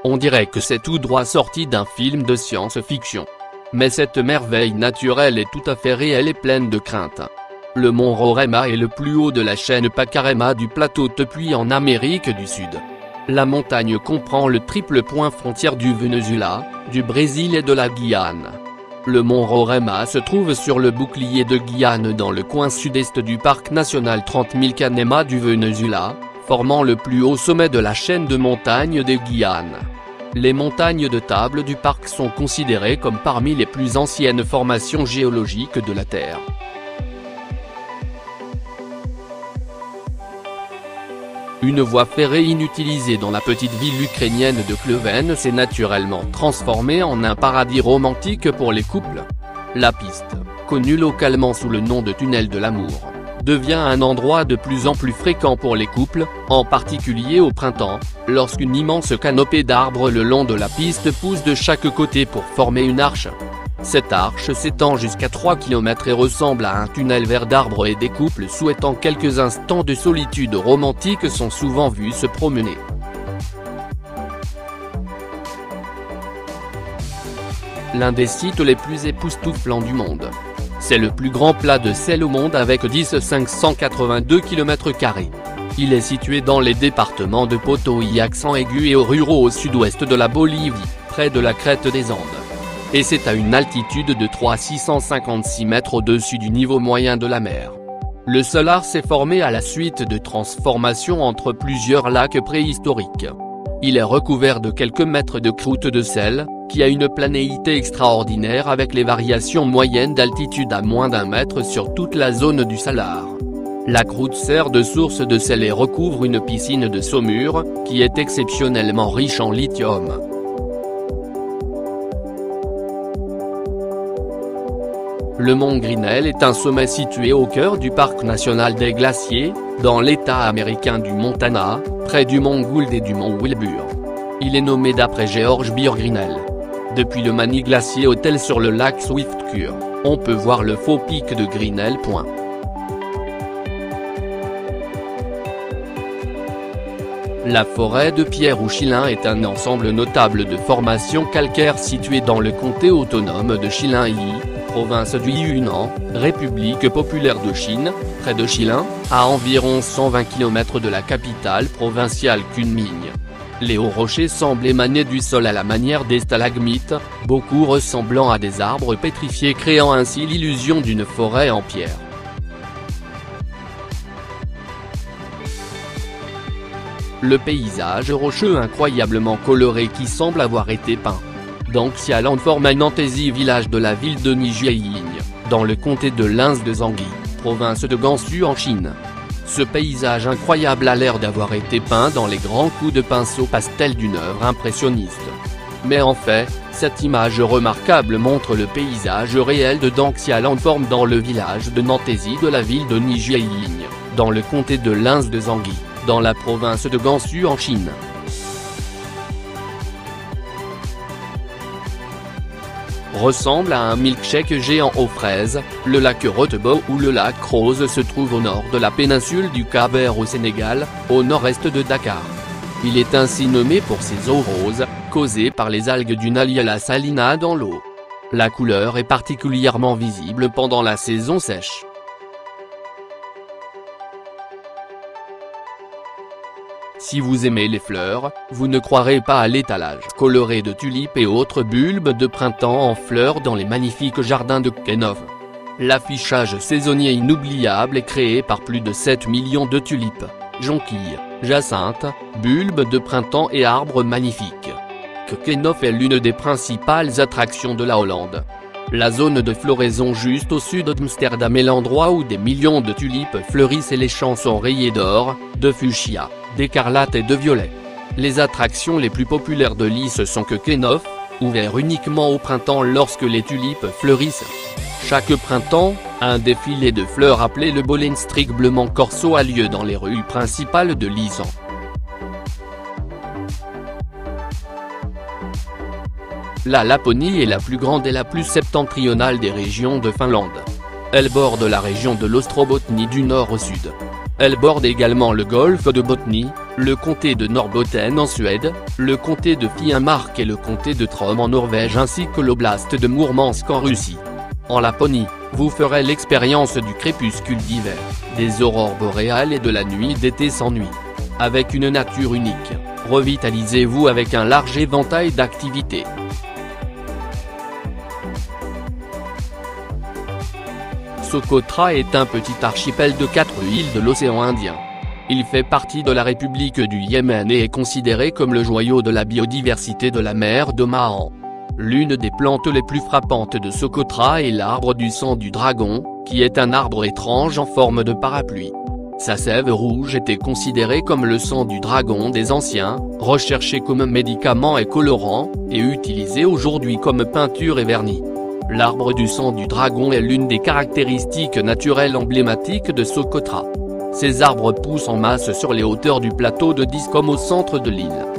On dirait que c'est tout droit sorti d'un film de science-fiction. Mais cette merveille naturelle est tout à fait réelle et pleine de crainte. Le mont Roraima est le plus haut de la chaîne Pacaraima du plateau Tepuy en Amérique du Sud. La montagne comprend le triple point frontière du Venezuela, du Brésil et de la Guyane. Le mont Roraima se trouve sur le bouclier de Guyane dans le coin sud-est du parc national 30 000 Canaima du Venezuela, formant le plus haut sommet de la chaîne de montagnes des Guyanes. Les montagnes de table du parc sont considérées comme parmi les plus anciennes formations géologiques de la Terre. Une voie ferrée inutilisée dans la petite ville ukrainienne de Kleven s'est naturellement transformée en un paradis romantique pour les couples. La piste, connue localement sous le nom de tunnel de l'amour, devient un endroit de plus en plus fréquent pour les couples, en particulier au printemps, lorsqu'une immense canopée d'arbres le long de la piste pousse de chaque côté pour former une arche. Cette arche s'étend jusqu'à 3 km et ressemble à un tunnel vert d'arbres et des couples souhaitant quelques instants de solitude romantique sont souvent vus se promener. L'un des sites les plus époustouflants du monde. C'est le plus grand plat de sel au monde avec 582 km². Il est situé dans les départements de Potoy accent aigu et Oruro au sud-ouest de la Bolivie, près de la crête des Andes. Et c'est à une altitude de 3656 mètres au-dessus du niveau moyen de la mer. Le Salar s'est formé à la suite de transformations entre plusieurs lacs préhistoriques. Il est recouvert de quelques mètres de croûte de sel, qui a une planéité extraordinaire avec les variations moyennes d'altitude à moins d'1 mètre sur toute la zone du Salar. La croûte sert de source de sel et recouvre une piscine de saumure, qui est exceptionnellement riche en lithium. Le mont Grinnell est un sommet situé au cœur du parc national des glaciers, dans l'État américain du Montana, près du mont Gould et du mont Wilbur. Il est nommé d'après George Beer Grinnell. Depuis le Mani Glacier Hotel sur le lac Swiftcurrent, on peut voir le faux pic de Grinnell. La forêt de Pierre-ou-Chilin est un ensemble notable de formations calcaires situées dans le comté autonome de Chilin-Yi, province du Yunnan, République populaire de Chine, près de Chilin, à environ 120 km de la capitale provinciale Kunming. Les hauts rochers semblent émaner du sol à la manière des stalagmites, beaucoup ressemblant à des arbres pétrifiés créant ainsi l'illusion d'une forêt en pierre. Le paysage rocheux incroyablement coloré qui semble avoir été peint. Dongxialand forme un Nantesi village de la ville de Nijieying, dans le comté de l'Ins de Zangyi, province de Gansu en Chine. Ce paysage incroyable a l'air d'avoir été peint dans les grands coups de pinceau pastel d'une œuvre impressionniste. Mais en fait, cette image remarquable montre le paysage réel de Dongxialand forme dans le village de Nantesi de la ville de Nijieying, dans le comté de l'Ins de Zangyi, dans la province de Gansu en Chine. Ressemble à un milkshake géant aux fraises, le lac Rotebo ou le lac Rose se trouve au nord de la péninsule du Cap-Vert au Sénégal, au nord-est de Dakar. Il est ainsi nommé pour ses eaux roses, causées par les algues du Naliella salina dans l'eau. La couleur est particulièrement visible pendant la saison sèche. Si vous aimez les fleurs, vous ne croirez pas à l'étalage coloré de tulipes et autres bulbes de printemps en fleurs dans les magnifiques jardins de Kenov. L'affichage saisonnier inoubliable est créé par plus de 7 millions de tulipes, jonquilles, jacinthes, bulbes de printemps et arbres magnifiques. Kenov est l'une des principales attractions de la Hollande. La zone de floraison juste au sud d'Amsterdam est l'endroit où des millions de tulipes fleurissent et les champs sont rayés d'or, de fuchsia, d'écarlate et de violet. Les attractions les plus populaires de Lys sont Kenov, ouvert uniquement au printemps lorsque les tulipes fleurissent. Chaque printemps, un défilé de fleurs appelé le Bollenstrig-Bleement Corso a lieu dans les rues principales de Lys. La Laponie est la plus grande et la plus septentrionale des régions de Finlande. Elle borde la région de l'Ostrobotnie du nord au sud. Elle borde également le golfe de Botnie, le comté de Norrbotten en Suède, le comté de Finnmark et le comté de Troms en Norvège ainsi que l'oblast de Mourmansk en Russie. En Laponie, vous ferez l'expérience du crépuscule d'hiver, des aurores boréales et de la nuit d'été sans nuit. Avec une nature unique, revitalisez-vous avec un large éventail d'activités. Socotra est un petit archipel de 4 îles de l'océan Indien. Il fait partie de la République du Yémen et est considéré comme le joyau de la biodiversité de la mer d'Oman. L'une des plantes les plus frappantes de Socotra est l'arbre du sang du dragon, qui est un arbre étrange en forme de parapluie. Sa sève rouge était considérée comme le sang du dragon des anciens, recherché comme médicament et colorant, et utilisé aujourd'hui comme peinture et vernis. L'arbre du sang du dragon est l'une des caractéristiques naturelles emblématiques de Socotra. Ces arbres poussent en masse sur les hauteurs du plateau de Discom au centre de l'île.